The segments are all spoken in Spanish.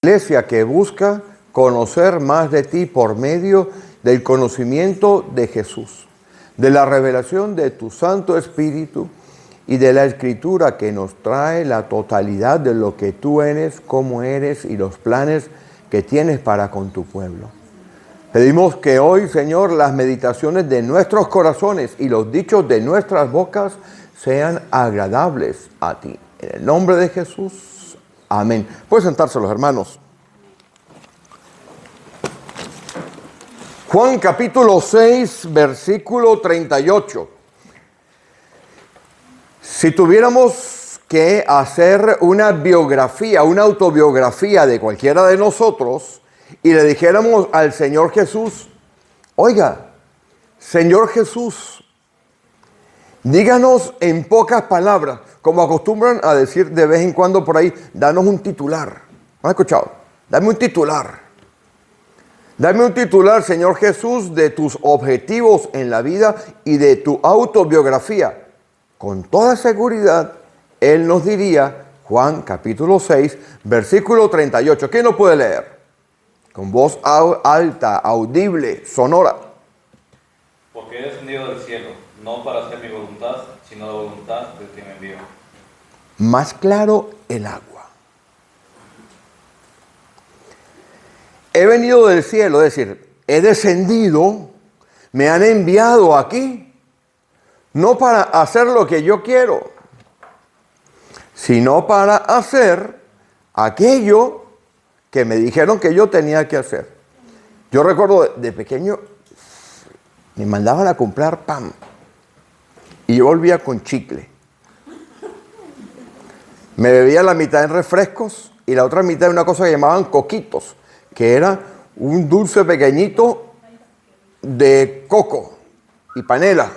iglesia que busca conocer más de ti por medio del conocimiento de Jesús, de la revelación de tu Santo Espíritu y de la Escritura que nos trae la totalidad de lo que tú eres, cómo eres y los planes que tienes para con tu pueblo. Pedimos que hoy, Señor, las meditaciones de nuestros corazones y los dichos de nuestras bocas sean agradables a ti. En el nombre de Jesús, amén. Pueden sentarse los hermanos. Juan capítulo 6, versículo 38. Si tuviéramos que hacer una biografía, una autobiografía de cualquiera de nosotros y le dijéramos al Señor Jesús, oiga, Señor Jesús, díganos en pocas palabras, como acostumbran a decir de vez en cuando por ahí, danos un titular. ¿Han escuchado? Dame un titular. Dame un titular, Señor Jesús, de tus objetivos en la vida y de tu autobiografía. Con toda seguridad, Él nos diría, Juan capítulo 6, versículo 38. ¿Quién lo puede leer? Con voz alta, audible, sonora. Porque he descendido del cielo, no para hacer mi voluntad, sino la voluntad del que me envió. Más claro el agua. He venido del cielo, es decir, he descendido, me han enviado aquí, no para hacer lo que yo quiero, sino para hacer aquello que me dijeron que yo tenía que hacer. Yo recuerdo de pequeño, me mandaban a comprar pan y yo volvía con chicle. Me bebía la mitad en refrescos y la otra mitad en una cosa que llamaban coquitos, que era un dulce pequeñito de coco y panela.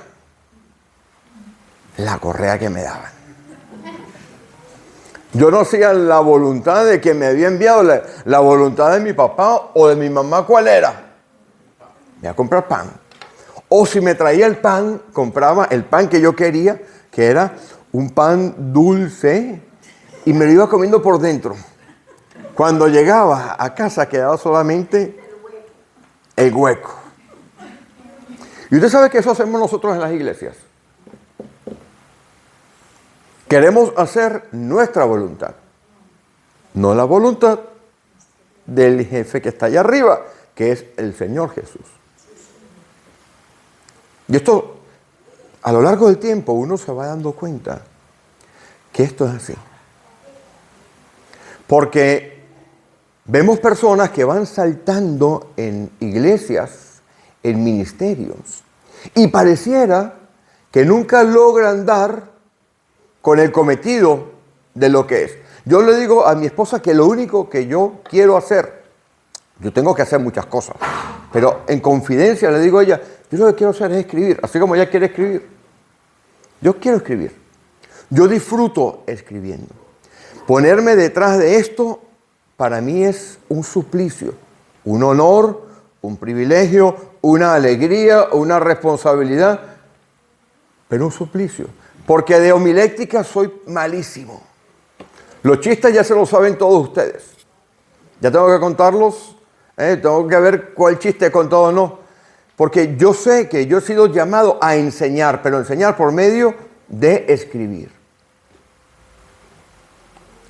La correa que me daban. Yo no hacía la voluntad de que me había enviado, la voluntad de mi papá o de mi mamá, ¿cuál era? Me iba a comprar pan. O si me traía el pan, compraba el pan que yo quería, que era un pan dulce, y me lo iba comiendo por dentro. Cuando llegaba a casa quedaba solamente el hueco. Y usted sabe que eso hacemos nosotros en las iglesias. Queremos hacer nuestra voluntad, no la voluntad del jefe que está allá arriba, que es el Señor Jesús. Y esto, a lo largo del tiempo, uno se va dando cuenta que esto es así. Porque vemos personas que van saltando en iglesias, en ministerios, y pareciera que nunca logran dar con el cometido de lo que es. Yo le digo a mi esposa que lo único que yo quiero hacer, yo tengo que hacer muchas cosas, pero en confidencia le digo a ella, yo lo que quiero hacer es escribir, así como ella quiere escribir. Yo quiero escribir. Yo disfruto escribiendo. Ponerme detrás de esto para mí es un suplicio, un honor, un privilegio, una alegría, una responsabilidad, pero un suplicio. Porque de homilética soy malísimo. Los chistes ya se lo saben todos ustedes. Ya tengo que contarlos, tengo que ver cuál chiste he contado o no. Porque yo sé que yo he sido llamado a enseñar, pero enseñar por medio de escribir.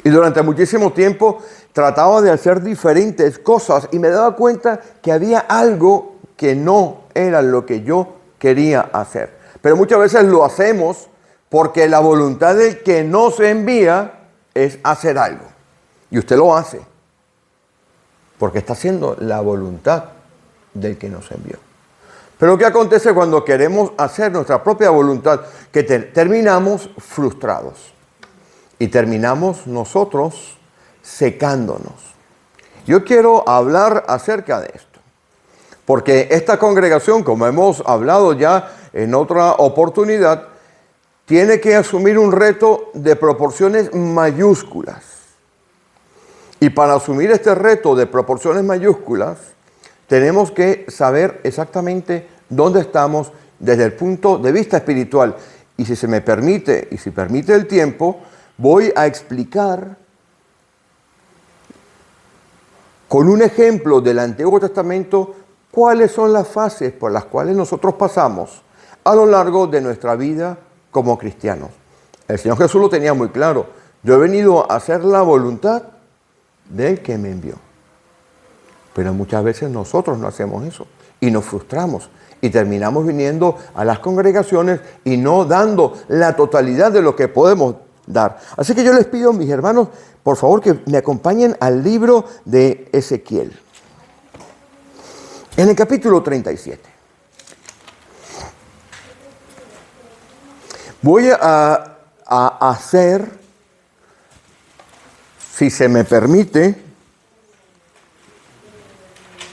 Y durante muchísimo tiempo trataba de hacer diferentes cosas y me daba cuenta que había algo que no era lo que yo quería hacer. Pero muchas veces lo hacemos porque la voluntad del que nos envía es hacer algo. Y usted lo hace porque está haciendo la voluntad del que nos envió. Pero ¿qué acontece cuando queremos hacer nuestra propia voluntad? Que terminamos frustrados. Y terminamos nosotros secándonos. Yo quiero hablar acerca de esto. Porque esta congregación, como hemos hablado ya en otra oportunidad, tiene que asumir un reto de proporciones mayúsculas. Y para asumir este reto de proporciones mayúsculas, tenemos que saber exactamente dónde estamos desde el punto de vista espiritual. Y si se me permite, y si permite el tiempo, voy a explicar con un ejemplo del Antiguo Testamento, cuáles son las fases por las cuales nosotros pasamos a lo largo de nuestra vida como cristianos. El Señor Jesús lo tenía muy claro. Yo he venido a hacer la voluntad del que me envió. Pero muchas veces nosotros no hacemos eso y nos frustramos y terminamos viniendo a las congregaciones y no dando la totalidad de lo que podemos dar. Así que yo les pido, mis hermanos, por favor, que me acompañen al libro de Ezequiel. En el capítulo 37. Voy a hacer, si se me permite,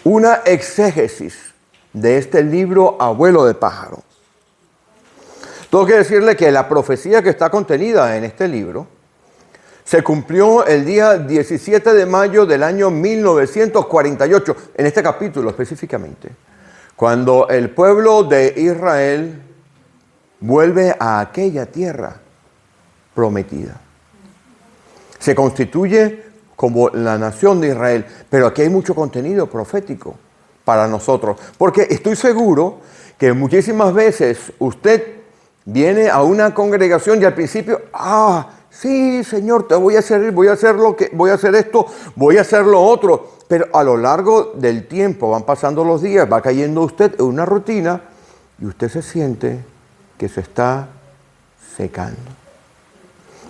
una exégesis de este libro Abuelo de Pájaro. Tengo que decirle que la profecía que está contenida en este libro se cumplió el día 17 de mayo del año 1948, en este capítulo específicamente, cuando el pueblo de Israel vuelve a aquella tierra prometida. Se constituye como la nación de Israel, pero aquí hay mucho contenido profético para nosotros, porque estoy seguro que muchísimas veces usted viene a una congregación y al principio, sí, Señor, te voy a servir, voy a hacer esto, voy a hacer lo otro, pero a lo largo del tiempo van pasando los días, va cayendo usted en una rutina y usted se siente que se está secando.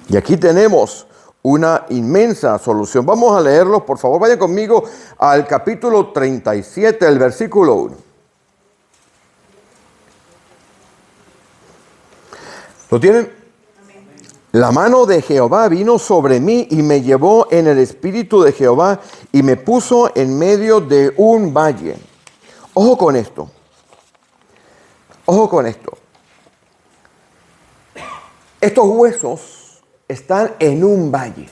Y aquí tenemos una inmensa solución. Vamos a leerlos, por favor, vayan conmigo al capítulo 37, el versículo 1. ¿Lo tienen? Amén. La mano de Jehová vino sobre mí y me llevó en el espíritu de Jehová y me puso en medio de un valle. Ojo con esto. Ojo con esto. Estos huesos están en un valle.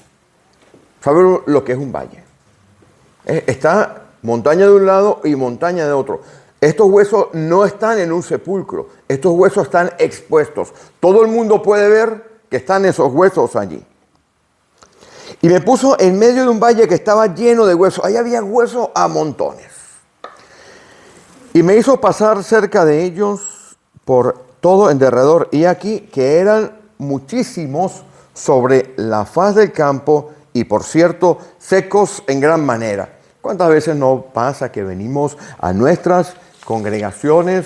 ¿Saben lo que es un valle? Está montaña de un lado y montaña de otro. Estos huesos no están en un sepulcro. Estos huesos están expuestos. Todo el mundo puede ver que están esos huesos allí. Y me puso en medio de un valle que estaba lleno de huesos. Ahí había huesos a montones. Y me hizo pasar cerca de ellos por todo en derredor. Y aquí que eran muchísimos sobre la faz del campo y, por cierto, secos en gran manera. ¿Cuántas veces nos pasa que venimos a nuestras congregaciones,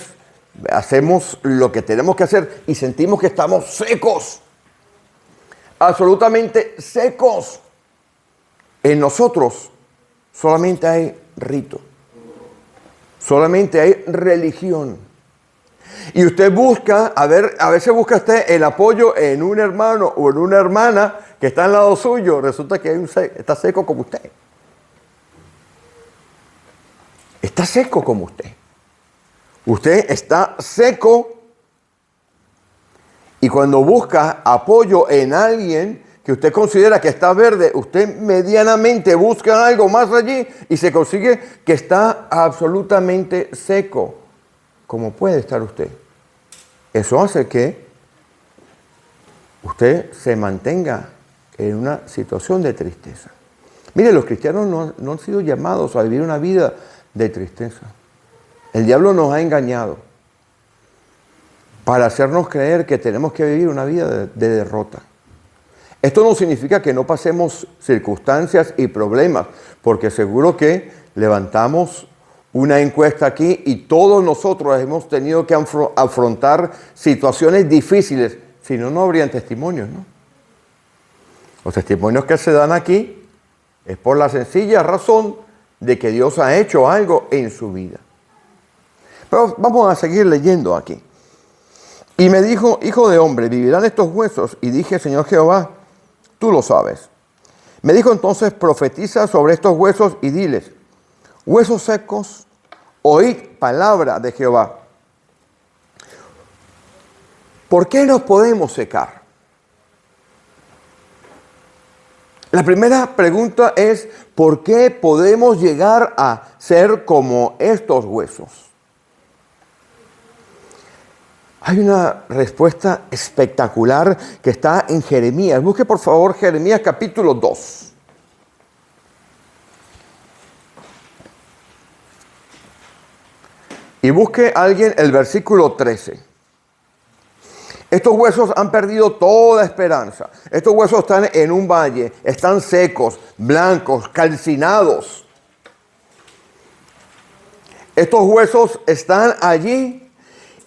hacemos lo que tenemos que hacer y sentimos que estamos secos? Absolutamente secos. En nosotros solamente hay rito, solamente hay religión. Y usted busca, a veces busca usted el apoyo en un hermano o en una hermana que está al lado suyo. Resulta que está seco como usted. Está seco como usted. Usted está seco y cuando busca apoyo en alguien que usted considera que está verde, usted medianamente busca algo más allí y se consigue que está absolutamente seco. ¿Cómo puede estar usted? Eso hace que usted se mantenga en una situación de tristeza. Mire, los cristianos no han sido llamados a vivir una vida de tristeza. El diablo nos ha engañado para hacernos creer que tenemos que vivir una vida de derrota. Esto no significa que no pasemos circunstancias y problemas, porque seguro que levantamos una encuesta aquí y todos nosotros hemos tenido que afrontar situaciones difíciles. Si no, no habrían testimonios, ¿no? Los testimonios que se dan aquí es por la sencilla razón de que Dios ha hecho algo en su vida. Pero vamos a seguir leyendo aquí. Y me dijo, hijo de hombre, ¿vivirán estos huesos? Y dije, Señor Jehová, tú lo sabes. Me dijo entonces, profetiza sobre estos huesos y diles, huesos secos, oíd palabra de Jehová. ¿Por qué nos podemos secar? La primera pregunta es, ¿por qué podemos llegar a ser como estos huesos? Hay una respuesta espectacular que está en Jeremías. Busque por favor Jeremías capítulo 2. Y busque alguien el versículo 13. Estos huesos han perdido toda esperanza. Estos huesos están en un valle, están secos, blancos, calcinados. Estos huesos están allí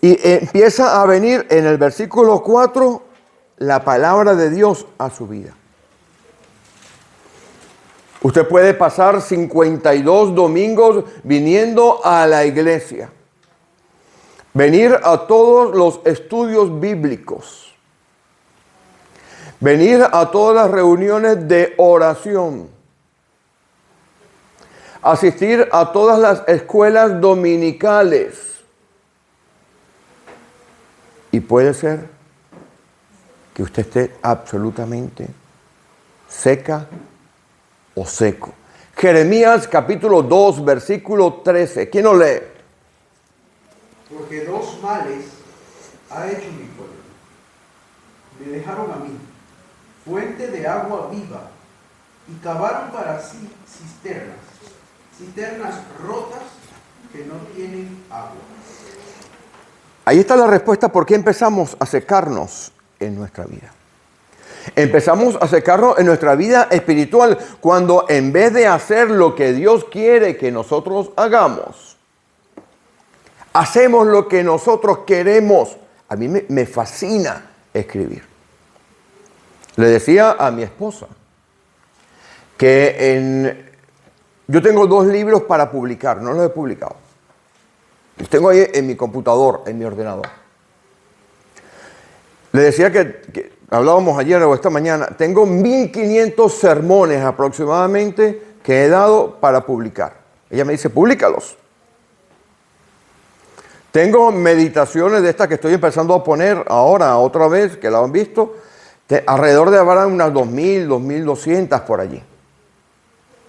y empieza a venir en el versículo 4 la palabra de Dios a su vida. Usted puede pasar 52 domingos viniendo a la iglesia. Venir a todos los estudios bíblicos. Venir a todas las reuniones de oración. Asistir a todas las escuelas dominicales. Y puede ser que usted esté absolutamente seca o seco. Jeremías capítulo 2, versículo 13. ¿Quién lo lee? Porque dos males ha hecho mi pueblo. Me dejaron a mí, fuente de agua viva, y cavaron para sí cisternas rotas que no tienen agua. Ahí está la respuesta por qué empezamos a secarnos en nuestra vida. Empezamos a secarnos en nuestra vida espiritual cuando en vez de hacer lo que Dios quiere que nosotros hagamos, hacemos lo que nosotros queremos. A mí me fascina escribir. Le decía a mi esposa que yo tengo 2 libros para publicar, no los he publicado. Los tengo ahí en mi computador, en mi ordenador. Le decía que hablábamos ayer o esta mañana, tengo 1500 sermones aproximadamente que he dado para publicar. Ella me dice, públicalos. Tengo meditaciones de estas que estoy empezando a poner ahora, otra vez, que la han visto, alrededor de habrá unas 2000, 2200 por allí.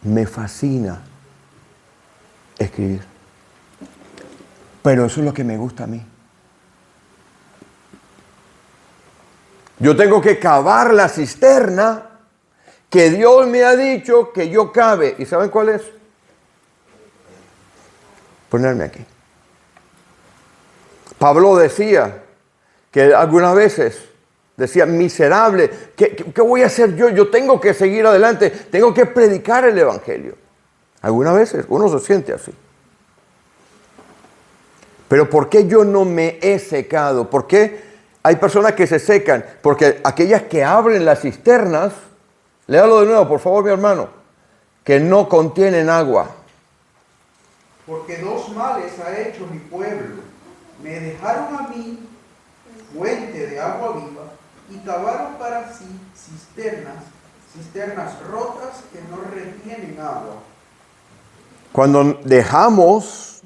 Me fascina escribir. Pero eso es lo que me gusta a mí. Yo tengo que cavar la cisterna que Dios me ha dicho que yo cabe. ¿Y saben cuál es? Ponerme aquí. Pablo decía que algunas veces decía, miserable, ¿qué voy a hacer yo? Yo tengo que seguir adelante, tengo que predicar el evangelio. Algunas veces uno se siente así. Pero ¿por qué yo no me he secado? ¿Por qué hay personas que se secan? Porque aquellas que abren las cisternas, léalo de nuevo, por favor, mi hermano, que no contienen agua. Porque dos males ha hecho mi pueblo. Me dejaron a mí, fuente de agua viva, y cavaron para sí cisternas rotas que no retienen agua. Cuando dejamos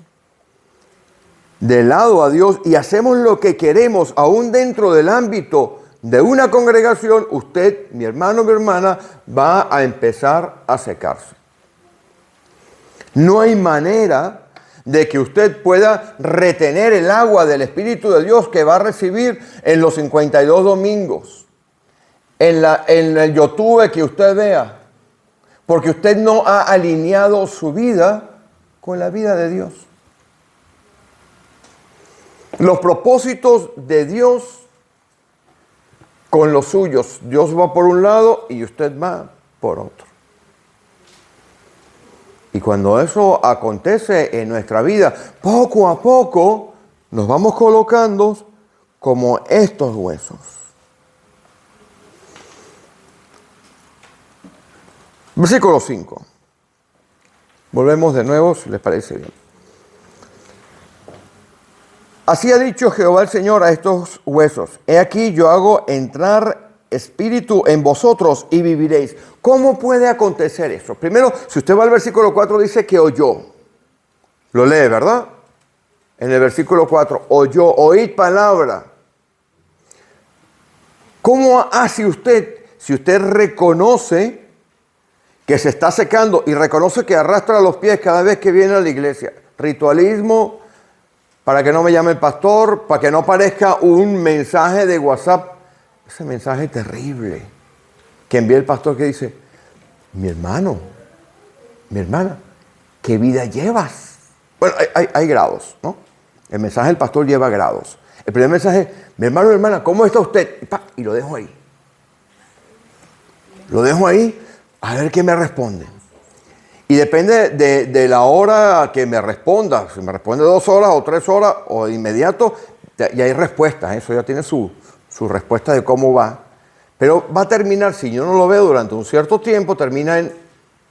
de lado a Dios y hacemos lo que queremos, aún dentro del ámbito de una congregación, usted, mi hermano, mi hermana, va a empezar a secarse. No hay manera de que usted pueda retener el agua del Espíritu de Dios que va a recibir en los 52 domingos, en el YouTube que usted vea, porque usted no ha alineado su vida con la vida de Dios. Los propósitos de Dios con los suyos. Dios va por un lado y usted va por otro. Y cuando eso acontece en nuestra vida, poco a poco nos vamos colocando como estos huesos. Versículo 5. Volvemos de nuevo, si les parece bien. Así ha dicho Jehová el Señor a estos huesos: he aquí yo hago entrar espíritu en vosotros y viviréis. ¿Cómo puede acontecer eso? Primero, si usted va al versículo 4, dice que oyó. Lo lee, ¿verdad? En el versículo 4, oyó, oíd palabra. ¿Cómo hace usted si usted reconoce que se está secando y reconoce que arrastra los pies cada vez que viene a la iglesia? Ritualismo, para que no me llame el pastor, para que no aparezca un mensaje de WhatsApp. Ese mensaje terrible que envía el pastor que dice: mi hermano, mi hermana, ¿qué vida llevas? Bueno, hay grados, ¿no? El mensaje del pastor lleva grados. El primer mensaje es, mi hermano y hermana, ¿cómo está usted? Y lo dejo ahí. Lo dejo ahí a ver qué me responde. Y depende de la hora que me responda. Si me responde 2 horas o 3 horas o de inmediato, ya hay respuestas. Eso ya tiene su respuesta de cómo va. Pero va a terminar, si yo no lo veo durante un cierto tiempo, termina en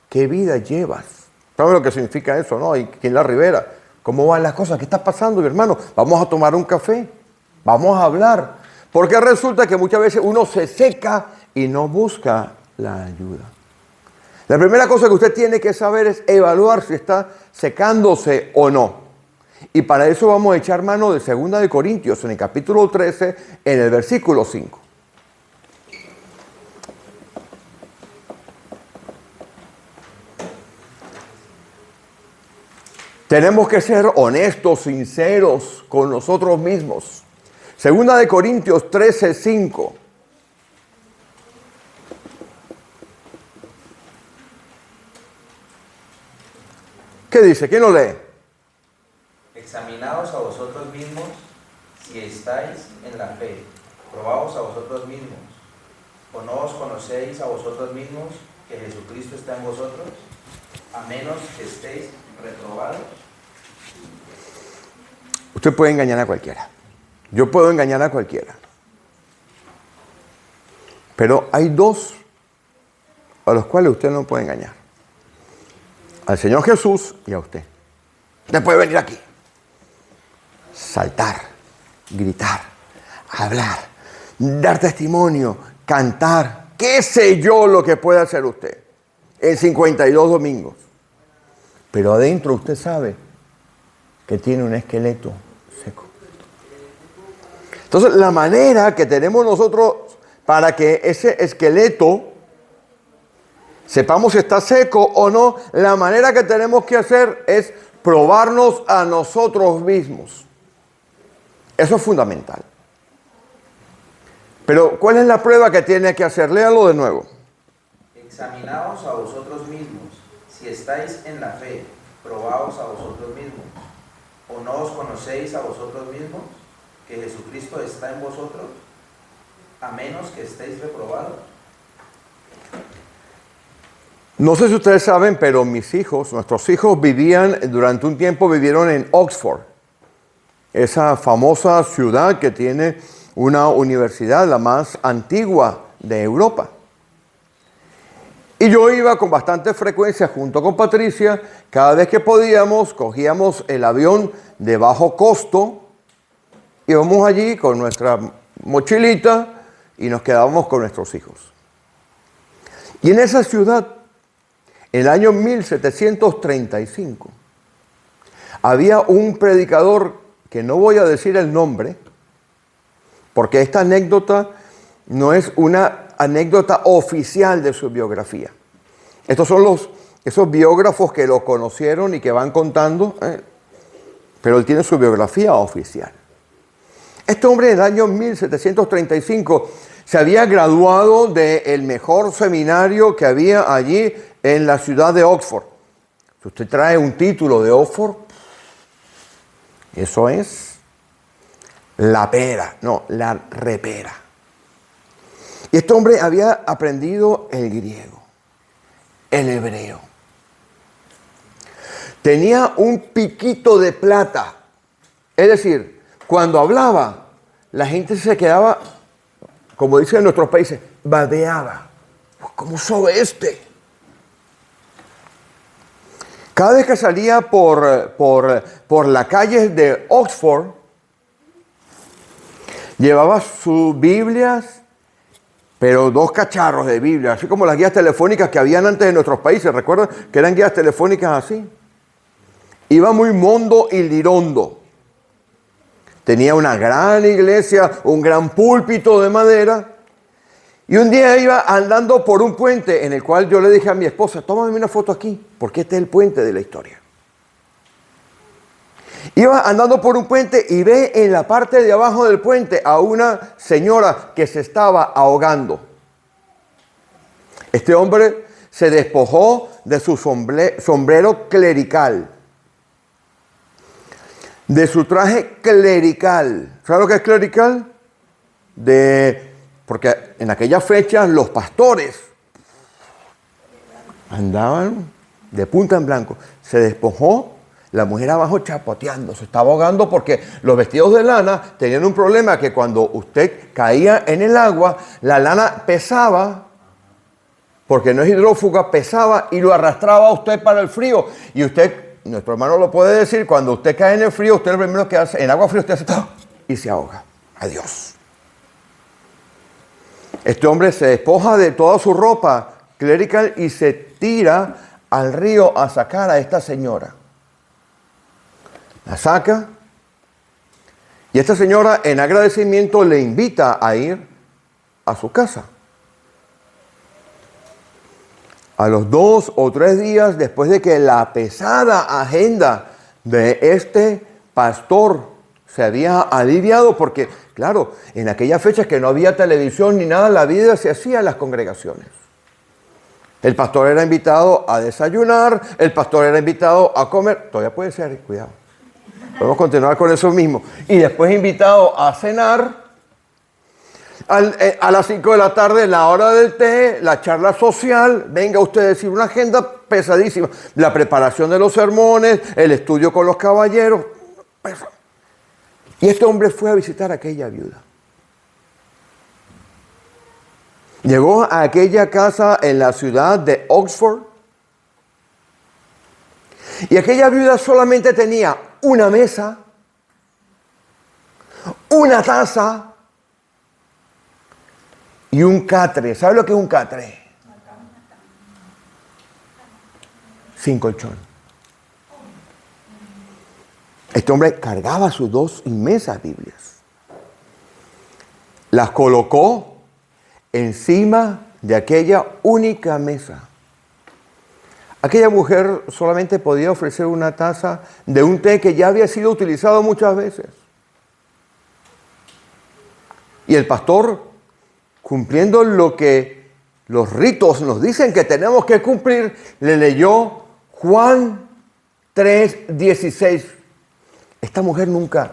¿qué vida llevas? ¿Sabes lo que significa eso, no? Y aquí en la Ribera, ¿cómo van las cosas? ¿Qué está pasando, mi hermano? Vamos a tomar un café. Vamos a hablar. Porque resulta que muchas veces uno se seca y no busca la ayuda. La primera cosa que usted tiene que saber es evaluar si está secándose o no. Y para eso vamos a echar mano de 2 de Corintios, en el capítulo 13, en el versículo 5. Tenemos que ser honestos, sinceros con nosotros mismos. 2 de Corintios 13, 5. ¿Qué dice? ¿Quién lo lee? Examinaos a vosotros mismos si estáis en la fe. Probaos a vosotros mismos. ¿O no os conocéis a vosotros mismos que Jesucristo está en vosotros? A menos que estéis reprobados. Usted puede engañar a cualquiera. Yo puedo engañar a cualquiera. Pero hay 2 a los cuales usted no puede engañar. Al Señor Jesús y a usted. Usted puede venir aquí, saltar, gritar, hablar, dar testimonio, cantar, qué sé yo lo que puede hacer usted en 52 domingos. Pero adentro usted sabe que tiene un esqueleto seco. Entonces, la manera que tenemos nosotros para que ese esqueleto sepamos si está seco o no, la manera que tenemos que hacer es probarnos a nosotros mismos. Eso es fundamental. Pero, ¿cuál es la prueba que tiene que hacer? Léalo de nuevo. Examinaos a vosotros mismos, si estáis en la fe, probaos a vosotros mismos. ¿O no os conocéis a vosotros mismos que Jesucristo está en vosotros? A menos que estéis reprobados. No sé si ustedes saben, pero nuestros hijos durante un tiempo vivieron en Oxford, esa famosa ciudad que tiene una universidad, la más antigua de Europa. Y yo iba con bastante frecuencia junto con Patricia, cada vez que podíamos, cogíamos el avión de bajo costo, íbamos allí con nuestra mochilita y nos quedábamos con nuestros hijos. Y en esa ciudad, en el año 1735, había un predicador, que no voy a decir el nombre, porque esta anécdota no es una anécdota oficial de su biografía. Estos son esos biógrafos que lo conocieron y que van contando, pero él tiene su biografía oficial. Este hombre en el año 1735 se había graduado del mejor seminario que había allí en la ciudad de Oxford. Si usted trae un título de Oxford, eso es la repera. Y este hombre había aprendido el griego, el hebreo. Tenía un piquito de plata. Es decir, cuando hablaba, la gente se quedaba, como dicen en nuestros países, babeaba. ¿Cómo sabe este? Cada vez que salía por la calle de Oxford, llevaba sus Biblias, pero 2 cacharros de Biblia, así como las guías telefónicas que habían antes en nuestros países. ¿Recuerdan que eran guías telefónicas así? Iba muy mondo y lirondo. Tenía una gran iglesia, un gran púlpito de madera. Y un día iba andando por un puente en el cual yo le dije a mi esposa, tómame una foto aquí, porque este es el puente de la historia. Iba andando por un puente y ve en la parte de abajo del puente a una señora que se estaba ahogando. Este hombre se despojó de su sombrero clerical. de su traje clerical. ¿Sabe lo que es clerical? Porque en aquellas fechas los pastores andaban de punta en blanco. Se despojó, la mujer abajo chapoteando, se estaba ahogando porque los vestidos de lana tenían un problema, que cuando usted caía en el agua, la lana pesaba, porque no es hidrófuga, pesaba y lo arrastraba a usted para el frío. Y usted, nuestro hermano lo puede decir, cuando usted cae en el frío, usted lo primero que hace, en agua fría usted hace ¡oh! Y se ahoga. Adiós. Este hombre se despoja de toda su ropa clerical y se tira al río a sacar a esta señora. La saca y esta señora en agradecimiento le invita a ir a su casa. A los 2 o 3 días después de que la pesada agenda de este pastor se había aliviado, porque claro, en aquellas fechas que no había televisión ni nada, la vida se hacía en las congregaciones. El pastor era invitado a desayunar, el pastor era invitado a comer, todavía puede ser, cuidado. Podemos continuar con eso mismo. Y después invitado a cenar. A las 5 de la tarde, la hora del té, la charla social. Venga usted a decir una agenda pesadísima. La preparación de los sermones, el estudio con los caballeros. Y este hombre fue a visitar a aquella viuda. Llegó a aquella casa en la ciudad de Oxford. Y aquella viuda solamente tenía una mesa, una taza y un catre. ¿Sabe lo que es un catre? Sin colchón. Este hombre cargaba sus 2 inmensas Biblias. Las colocó encima de aquella única mesa. Aquella mujer solamente podía ofrecer una taza de un té que ya había sido utilizado muchas veces. Y el pastor, cumpliendo lo que los ritos nos dicen que tenemos que cumplir, le leyó Juan 3:16. Esta mujer nunca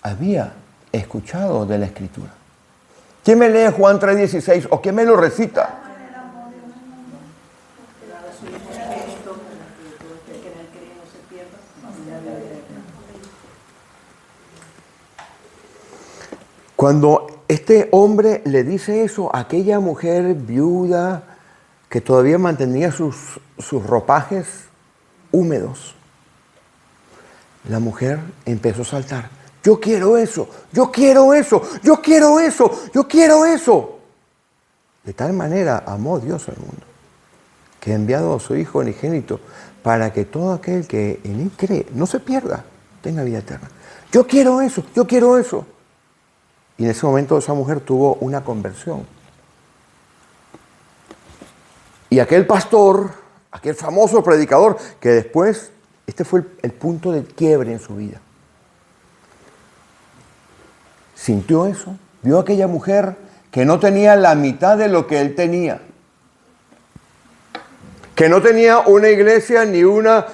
había escuchado de la Escritura. ¿Quién me lee Juan 3:16 o quién me lo recita? Cuando este hombre le dice eso a aquella mujer viuda que todavía mantenía sus ropajes húmedos, la mujer empezó a saltar. Yo quiero eso, yo quiero eso, yo quiero eso, yo quiero eso. De tal manera amó Dios al mundo, que ha enviado a su Hijo unigénito para que todo aquel que en él cree no se pierda, tenga vida eterna. Yo quiero eso, yo quiero eso. Y en ese momento esa mujer tuvo una conversión. Y aquel pastor, aquel famoso predicador, que después, este fue el punto de quiebre en su vida. Sintió eso, vio a aquella mujer que no tenía la mitad de lo que él tenía. Que no tenía una iglesia, ni una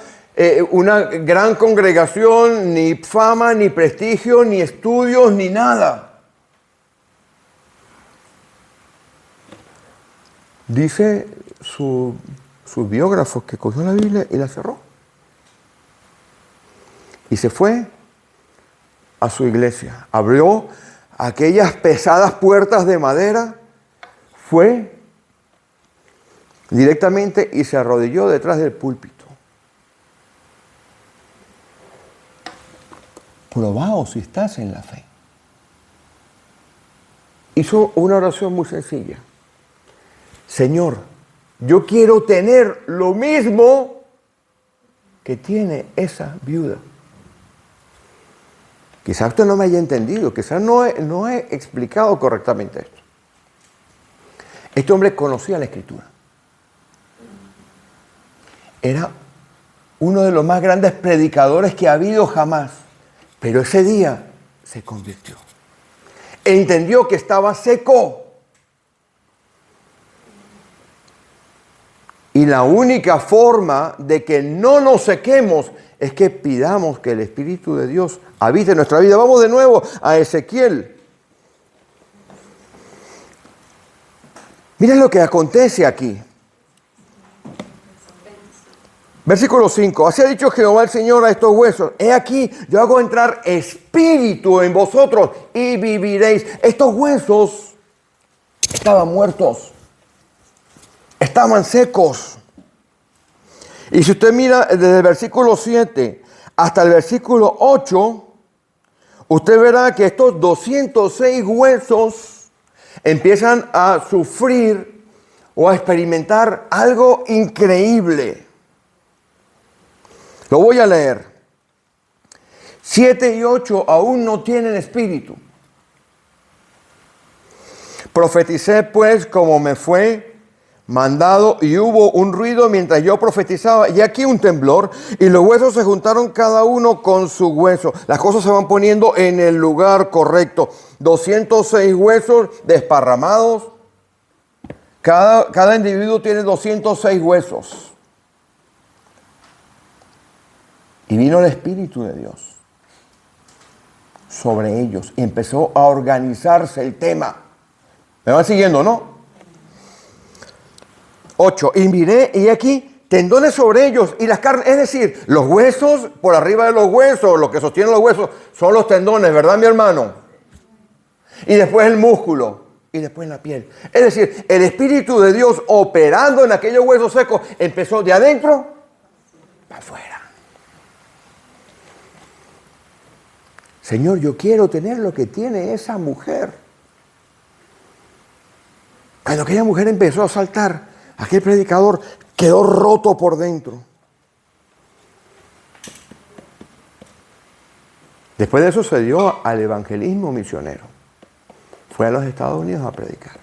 gran congregación, ni fama, ni prestigio, ni estudios, ni nada. Dice sus biógrafos que cogió la Biblia y la cerró. Y se fue a su iglesia. Abrió aquellas pesadas puertas de madera, fue directamente y se arrodilló detrás del púlpito. Probaos si estás en la fe. Hizo una oración muy sencilla. Señor, yo quiero tener lo mismo que tiene esa viuda. Quizás usted no me haya entendido, quizás no he explicado correctamente esto. Este hombre conocía la Escritura. Era uno de los más grandes predicadores que ha habido jamás. Pero ese día se convirtió. Entendió que estaba seco. Y la única forma de que no nos sequemos es que pidamos que el Espíritu de Dios habite en nuestra vida. Vamos de nuevo a Ezequiel. Miren lo que acontece aquí. Versículo 5. Así ha dicho Jehová el Señor a estos huesos. He aquí, yo hago entrar espíritu en vosotros y viviréis. Estos huesos estaban muertos. Estaban secos. Y si usted mira desde el versículo 7 hasta el versículo 8, usted verá que estos 206 huesos empiezan a sufrir o a experimentar algo increíble. Lo voy a leer. 7 y 8 aún no tienen espíritu. Profeticé pues como me fue mandado, y hubo un ruido mientras yo profetizaba, y aquí un temblor, y los huesos se juntaron cada uno con su hueso. Las cosas se van poniendo en el lugar correcto. 206 huesos desparramados. Cada individuo tiene 206 huesos. Y vino el Espíritu de Dios sobre ellos y empezó a organizarse el tema. ¿Me van siguiendo, no? 8. Y miré, y aquí tendones sobre ellos y las carnes, es decir, los huesos, por arriba de los huesos, lo que sostiene los huesos son los tendones, ¿verdad, mi hermano? Y después el músculo, y después la piel. Es decir, el Espíritu de Dios operando en aquellos huesos secos empezó de adentro para afuera. Señor, yo quiero tener lo que tiene esa mujer. Cuando aquella mujer empezó a saltar, aquel predicador quedó roto por dentro. Después de eso se dio al evangelismo misionero. Fue a los Estados Unidos a predicar.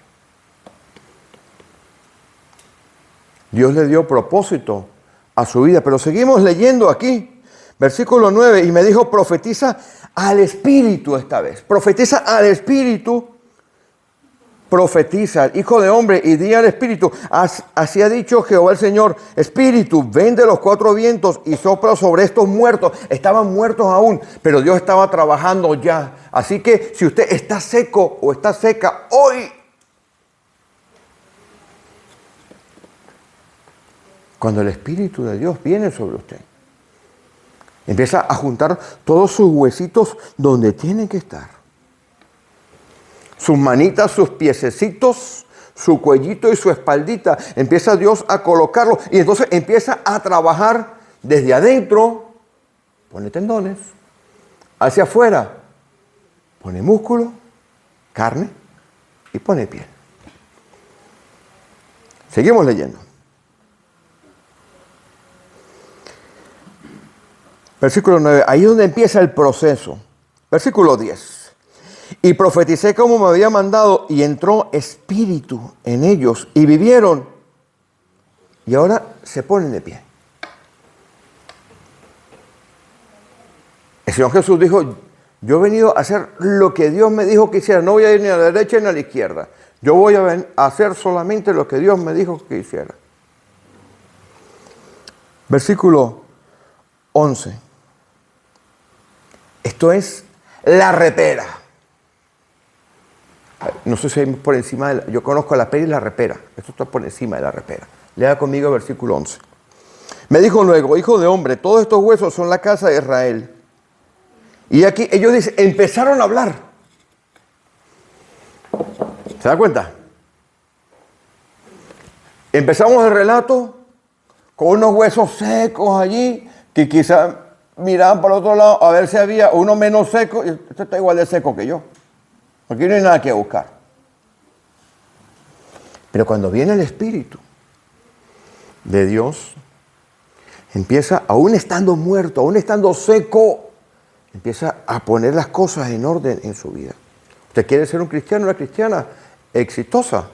Dios le dio propósito a su vida. Pero seguimos leyendo aquí. Versículo 9. Y me dijo, profetiza al Espíritu esta vez. Profetiza al Espíritu. Profetiza, hijo de hombre, y di al Espíritu, así ha dicho Jehová el Señor, Espíritu, ven de los cuatro vientos y sopla sobre estos muertos. Estaban muertos aún, pero Dios estaba trabajando ya. Así que si usted está seco o está seca hoy, cuando el Espíritu de Dios viene sobre usted, empieza a juntar todos sus huesitos donde tienen que estar. Sus manitas, sus piececitos, su cuellito y su espaldita. Empieza Dios a colocarlo y entonces empieza a trabajar desde adentro. Pone tendones. Hacia afuera pone músculo, carne y pone piel. Seguimos leyendo. Versículo 9. Ahí es donde empieza el proceso. Versículo 10. Y profeticé como me había mandado, y entró espíritu en ellos, y vivieron. Y ahora se ponen de pie. El Señor Jesús dijo, yo he venido a hacer lo que Dios me dijo que hiciera. No voy a ir ni a la derecha ni a la izquierda. Yo voy a hacer solamente lo que Dios me dijo que hiciera. Versículo 11. Esto es la repera. No sé si hay por encima de yo conozco la pera y la repera. Esto está por encima de la repera. Lea conmigo el versículo 11. Me dijo luego, hijo de hombre, todos estos huesos son la casa de Israel. Y aquí ellos dicen, empezaron a hablar. ¿Se da cuenta? Empezamos el relato con unos huesos secos allí, que quizás miraban por otro lado a ver si había uno menos seco. Y este está igual de seco que yo. Aquí no hay nada que buscar. Pero cuando viene el Espíritu de Dios, empieza, aún estando muerto, aún estando seco, empieza a poner las cosas en orden en su vida. ¿Usted quiere ser un cristiano, una cristiana exitosa?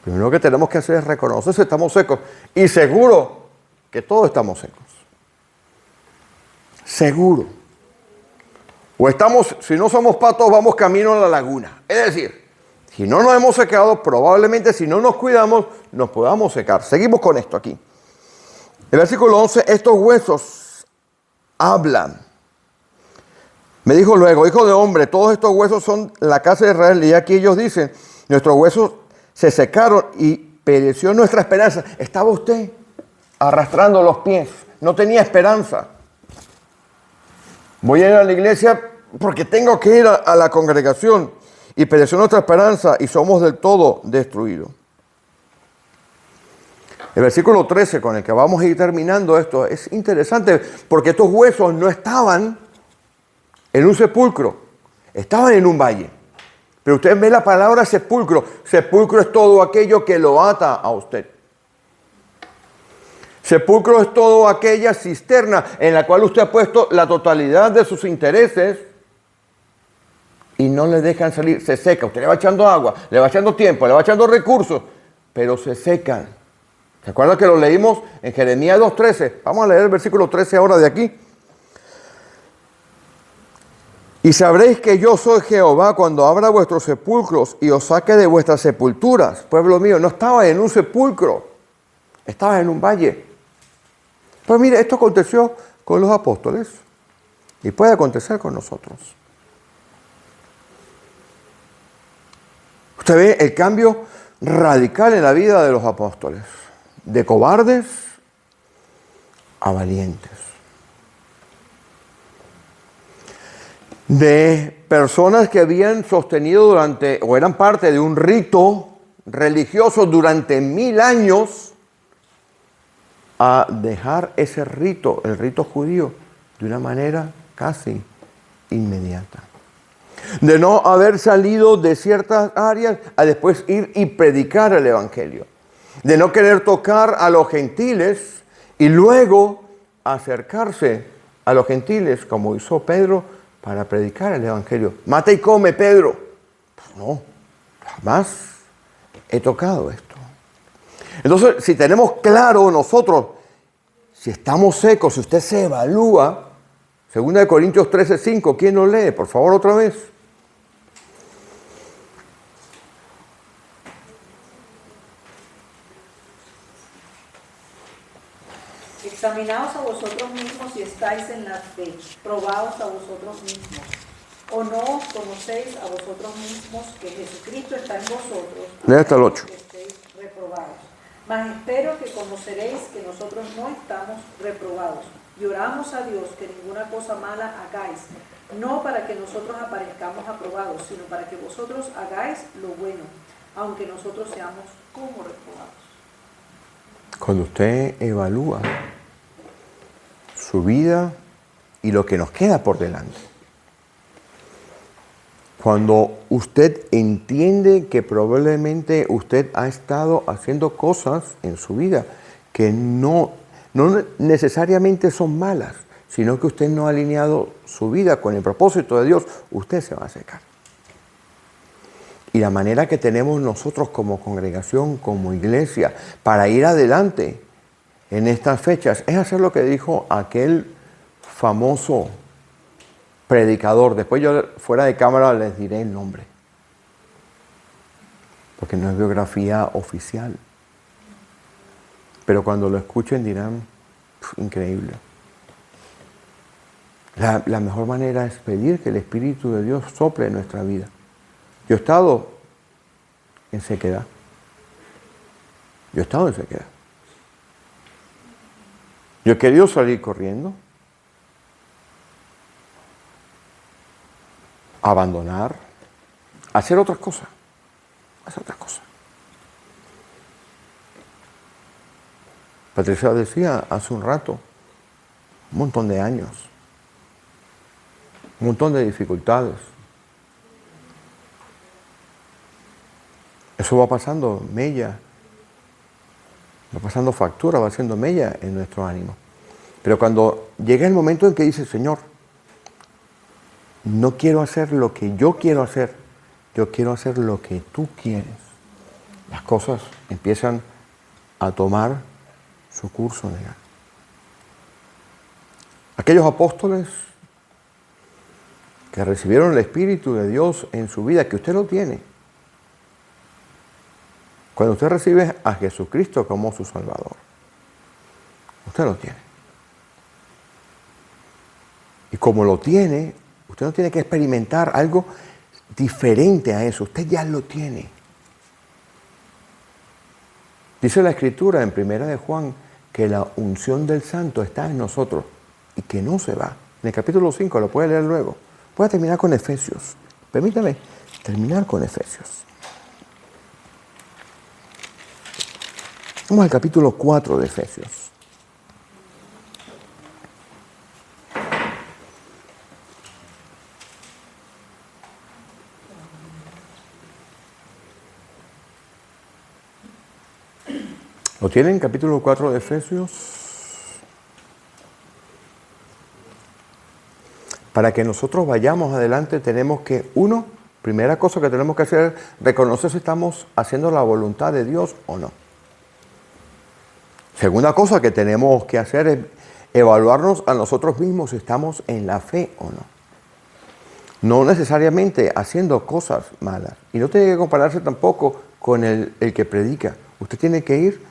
Primero que tenemos que hacer es reconocer si estamos secos. Y seguro que todos estamos secos. Seguro. O estamos, si no somos patos, vamos camino a la laguna. Es decir, Si no nos hemos secado, probablemente si no nos cuidamos, nos podamos secar. Seguimos con esto aquí. El versículo 11, estos huesos hablan. Me dijo luego, hijo de hombre, todos estos huesos son la casa de Israel. Y aquí ellos dicen, nuestros huesos se secaron y pereció nuestra esperanza. Estaba usted arrastrando los pies, no tenía esperanza. Voy a ir a la iglesia porque tengo que ir a la congregación. Y pereció nuestra esperanza y somos del todo destruidos. El versículo 13 con el que vamos a ir terminando esto es interesante porque estos huesos no estaban en un sepulcro, estaban en un valle. Pero usted ve la palabra sepulcro. Sepulcro es todo aquello que lo ata a usted. Sepulcro es todo aquella cisterna en la cual usted ha puesto la totalidad de sus intereses y no le dejan salir. Se seca. Usted le va echando agua, le va echando tiempo, le va echando recursos, pero se secan. ¿Se acuerdan que lo leímos en Jeremías 2:13? Vamos a leer el versículo 13 ahora de aquí. Y sabréis que yo soy Jehová cuando abra vuestros sepulcros y os saque de vuestras sepulturas. Pueblo mío, no estaba en un sepulcro, estaba en un valle. Pues mire, esto aconteció con los apóstoles y puede acontecer con nosotros. Usted ve el cambio radical en la vida de los apóstoles, de cobardes a valientes. De personas que habían sostenido durante, o eran parte de un rito religioso durante 1000 años, a dejar ese rito, el rito judío, de una manera casi inmediata. De no haber salido de ciertas áreas a después ir y predicar el evangelio. De no querer tocar a los gentiles y luego acercarse a los gentiles, como hizo Pedro, para predicar el evangelio. Mata y come, Pedro. Pues no, jamás he tocado esto. Entonces, si tenemos claro nosotros, si estamos secos, si usted se evalúa, 2 Corintios 13:5, ¿quién lo lee? Por favor, otra vez. Examinaos a vosotros mismos si estáis en la fe, probaos a vosotros mismos. ¿O no os conocéis a vosotros mismos que Jesucristo está en vosotros? Lee hasta el 8. Que estéis reprobados. Mas espero que conoceréis que nosotros no estamos reprobados. Y oramos a Dios que ninguna cosa mala hagáis, no para que nosotros aparezcamos aprobados, sino para que vosotros hagáis lo bueno, aunque nosotros seamos como reprobados. Cuando usted evalúa su vida y lo que nos queda por delante, cuando usted entiende que probablemente usted ha estado haciendo cosas en su vida que no necesariamente son malas, sino que usted no ha alineado su vida con el propósito de Dios, usted se va a secar. Y la manera que tenemos nosotros como congregación, como iglesia, para ir adelante en estas fechas, es hacer lo que dijo aquel famoso predicador. Después yo fuera de cámara les diré el nombre, porque no es biografía oficial. Pero cuando lo escuchen dirán, increíble. La mejor manera es pedir que el Espíritu de Dios sople en nuestra vida. Yo he estado en sequedad. Yo he querido salir corriendo, abandonar, hacer otras cosas. Patricia decía hace un rato, un montón de años, un montón de dificultades. Eso va pasando mella, va pasando factura, va haciendo mella en nuestro ánimo. Pero cuando llega el momento en que dice, Señor, no quiero hacer lo que yo quiero hacer, yo quiero hacer lo que tú quieres, las cosas empiezan a tomar su curso legal. Aquellos apóstoles que recibieron el Espíritu de Dios en su vida, que usted lo tiene, Cuando usted recibe a Jesucristo como su Salvador, usted lo tiene. Y como lo tiene, usted no tiene que experimentar algo diferente a eso. Usted ya lo tiene. Dice la Escritura en 1 de Juan que la unción del Santo está en nosotros y que no se va. En el capítulo 5, lo puede leer luego. Voy a terminar con Efesios. Permítame terminar con Efesios. Vamos al capítulo 4 de Efesios. ¿Lo tienen? Capítulo 4 de Efesios. Para que nosotros vayamos adelante tenemos que, primera cosa que tenemos que hacer es reconocer si estamos haciendo la voluntad de Dios o no. Segunda cosa que tenemos que hacer es evaluarnos a nosotros mismos si estamos en la fe o no. No necesariamente haciendo cosas malas. Y no tiene que compararse tampoco con el que predica. Usted tiene que ir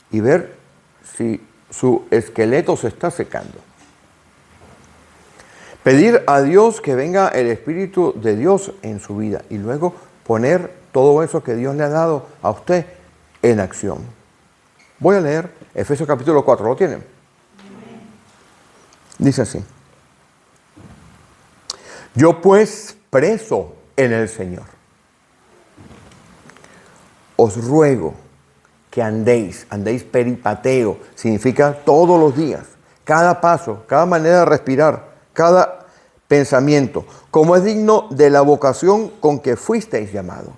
y ver si su esqueleto se está secando. Pedir a Dios que venga el Espíritu de Dios en su vida y luego poner todo eso que Dios le ha dado a usted en acción. Voy a leer Efesios capítulo 4, ¿lo tienen? Dice así: yo pues, preso en el Señor, os ruego que andéis peripateo, significa todos los días, cada paso, cada manera de respirar, cada pensamiento, como es digno de la vocación con que fuisteis llamados.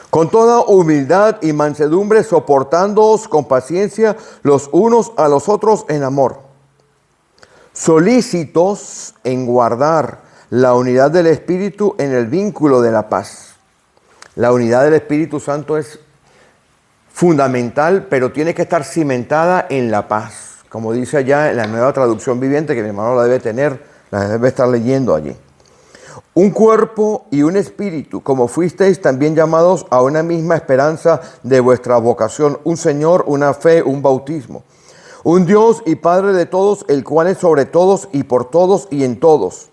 Con toda humildad y mansedumbre, soportándoos con paciencia los unos a los otros en amor, solícitos en guardar la unidad del Espíritu en el vínculo de la paz. La unidad del Espíritu Santo es fundamental, pero tiene que estar cimentada en la paz. Como dice allá en la Nueva Traducción Viviente, que mi hermano la debe tener, la debe estar leyendo allí. Un cuerpo y un espíritu, como fuisteis también llamados a una misma esperanza de vuestra vocación. Un Señor, una fe, un bautismo. Un Dios y Padre de todos, el cual es sobre todos y por todos y en todos.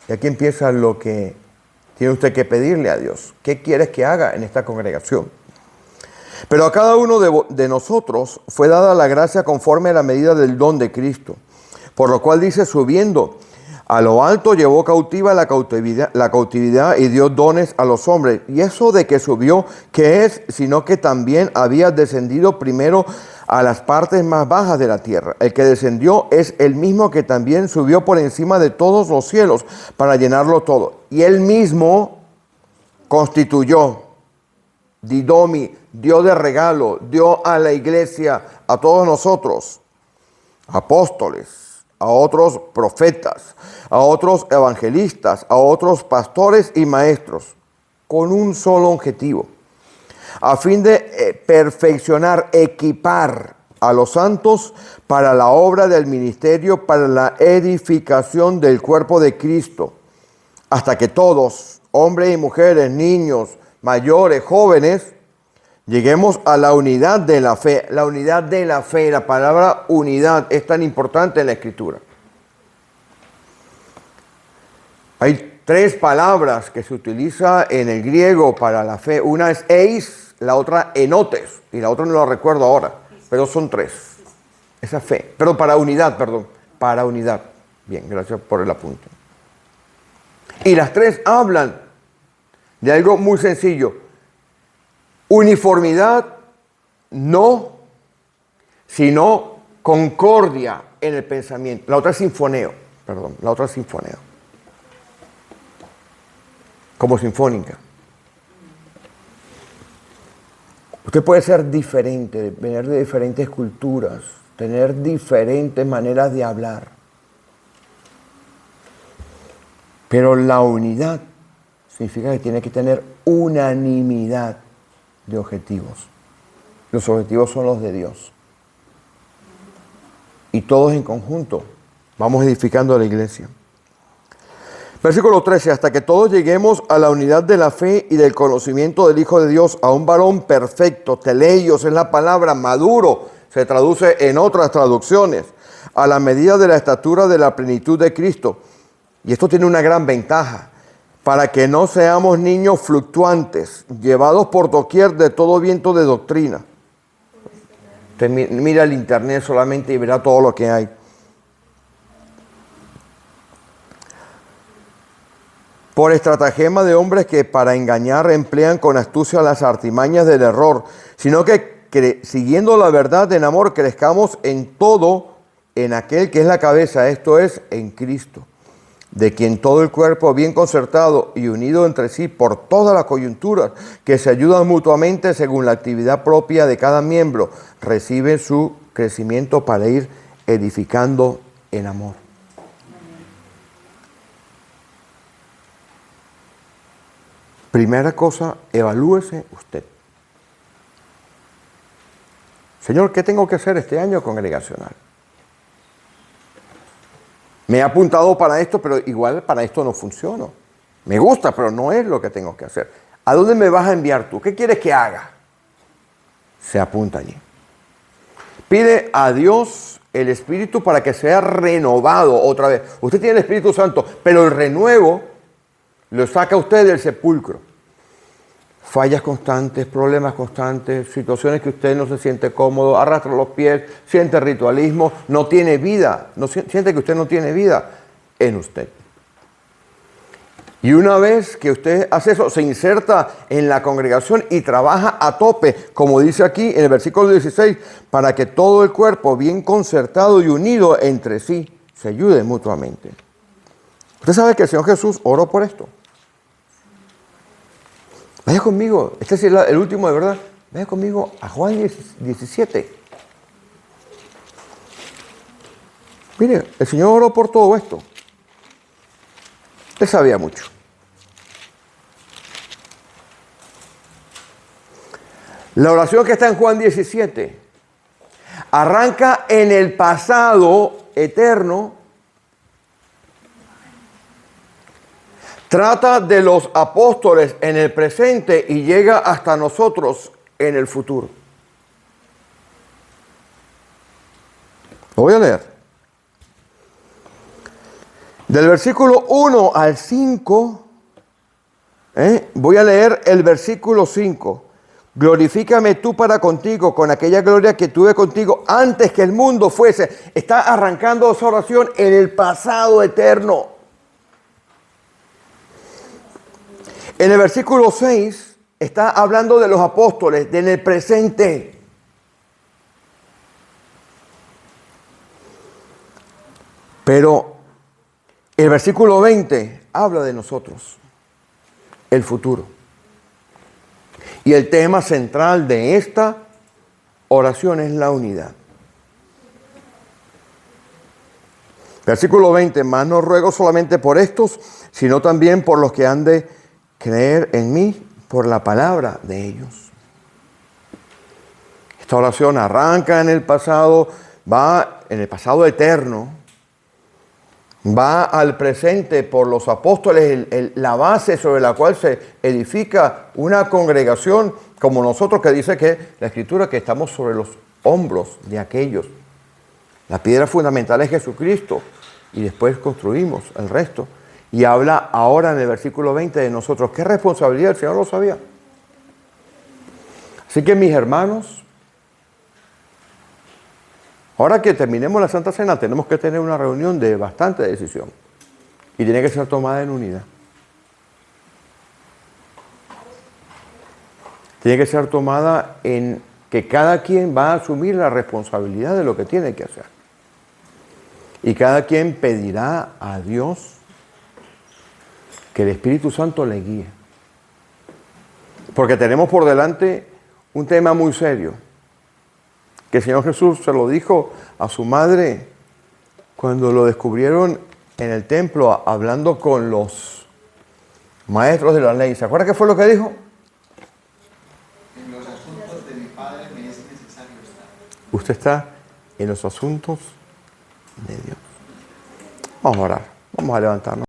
Y aquí empieza lo que tiene usted que pedirle a Dios. ¿Qué quieres que haga en esta congregación? Pero a cada uno de nosotros fue dada la gracia conforme a la medida del don de Cristo. Por lo cual dice, subiendo a lo alto, llevó cautiva la cautividad y dio dones a los hombres. Y eso de que subió, ¿qué es? Sino que también había descendido primero a las partes más bajas de la tierra. El que descendió es el mismo que también subió por encima de todos los cielos para llenarlo todo. Y él mismo constituyó, didomi, dio de regalo, dio a la iglesia, a todos nosotros, apóstoles, a otros profetas, a otros evangelistas, a otros pastores y maestros, con un solo objetivo, a fin de perfeccionar, equipar a los santos para la obra del ministerio, para la edificación del cuerpo de Cristo, hasta que todos, hombres y mujeres, niños, mayores, jóvenes, lleguemos a la unidad de la fe. La unidad de la fe, la palabra unidad es tan importante en la Escritura. Hay tres palabras que se utiliza en el griego para la fe. Una es eis, la otra enotes, y la otra no la recuerdo ahora, pero son tres. Esa fe, pero para unidad. Bien, gracias por el apunte. Y las tres hablan de algo muy sencillo. Uniformidad, no, sino concordia en el pensamiento. La otra es sinfoneo. Como sinfónica. Usted puede ser diferente, venir de diferentes culturas, tener diferentes maneras de hablar. Pero la unidad significa que tiene que tener unanimidad de objetivos. Los objetivos son los de Dios. Y todos en conjunto vamos edificando la iglesia. Versículo 13, hasta que todos lleguemos a la unidad de la fe y del conocimiento del Hijo de Dios, a un varón perfecto, teleios es la palabra, maduro, se traduce en otras traducciones, a la medida de la estatura de la plenitud de Cristo. Y esto tiene una gran ventaja, para que no seamos niños fluctuantes, llevados por doquier de todo viento de doctrina. Usted mira el internet solamente y verá todo lo que hay. Por estratagema de hombres que para engañar emplean con astucia las artimañas del error, sino que siguiendo la verdad en amor crezcamos en todo en aquel que es la cabeza, esto es, en Cristo, de quien todo el cuerpo bien concertado y unido entre sí por todas las coyunturas, que se ayudan mutuamente según la actividad propia de cada miembro, recibe su crecimiento para ir edificando en amor. Primera cosa, evalúese usted. Señor, ¿qué tengo que hacer este año congregacional? Me he apuntado para esto, pero igual para esto no funciono. Me gusta, pero no es lo que tengo que hacer. ¿A dónde me vas a enviar tú? ¿Qué quieres que haga? Se apunta allí. Pide a Dios el Espíritu para que sea renovado otra vez. Usted tiene el Espíritu Santo, pero el renuevo lo saca usted del sepulcro. Fallas constantes, problemas constantes, situaciones que usted no se siente cómodo, arrastra los pies, siente ritualismo, no tiene vida, siente que usted no tiene vida en usted. Y una vez que usted hace eso, se inserta en la congregación y trabaja a tope, como dice aquí en el versículo 16, para que todo el cuerpo, bien concertado y unido entre sí, se ayude mutuamente. Usted sabe que el Señor Jesús oró por esto. Vaya conmigo, este es el último de verdad. Vaya conmigo a Juan 17. Mire, el Señor oró por todo esto. Él sabía mucho. La oración que está en Juan 17 arranca en el pasado eterno. Trata de los apóstoles en el presente y llega hasta nosotros en el futuro. Lo voy a leer. Del versículo 1 al 5, voy a leer el versículo 5. Glorifícame tú para contigo con aquella gloria que tuve contigo antes que el mundo fuese. Está arrancando esa oración en el pasado eterno. En el versículo 6 está hablando de los apóstoles, en el presente. Pero el versículo 20 habla de nosotros, el futuro. Y el tema central de esta oración es la unidad. Versículo 20, mas no ruego solamente por estos, sino también por los que han de creer en mí por la palabra de ellos. Esta oración arranca en el pasado, va en el pasado eterno, va al presente por los apóstoles, la base sobre la cual se edifica una congregación como nosotros, que dice que la Escritura que estamos sobre los hombros de aquellos. La piedra fundamental es Jesucristo y después construimos el resto. Y habla ahora en el versículo 20 de nosotros. ¿Qué responsabilidad? El Señor lo sabía. Así que mis hermanos, ahora que terminemos la Santa Cena, tenemos que tener una reunión de bastante decisión. Y tiene que ser tomada en unidad. Tiene que ser tomada en que cada quien va a asumir la responsabilidad de lo que tiene que hacer. Y cada quien pedirá a Dios que el Espíritu Santo le guíe. Porque tenemos por delante un tema muy serio, que el Señor Jesús se lo dijo a su madre cuando lo descubrieron en el templo hablando con los maestros de la ley. ¿Se acuerda qué fue lo que dijo? En los asuntos de mi Padre me es necesario estar. Usted está en los asuntos de Dios. Vamos a orar, vamos a levantarnos.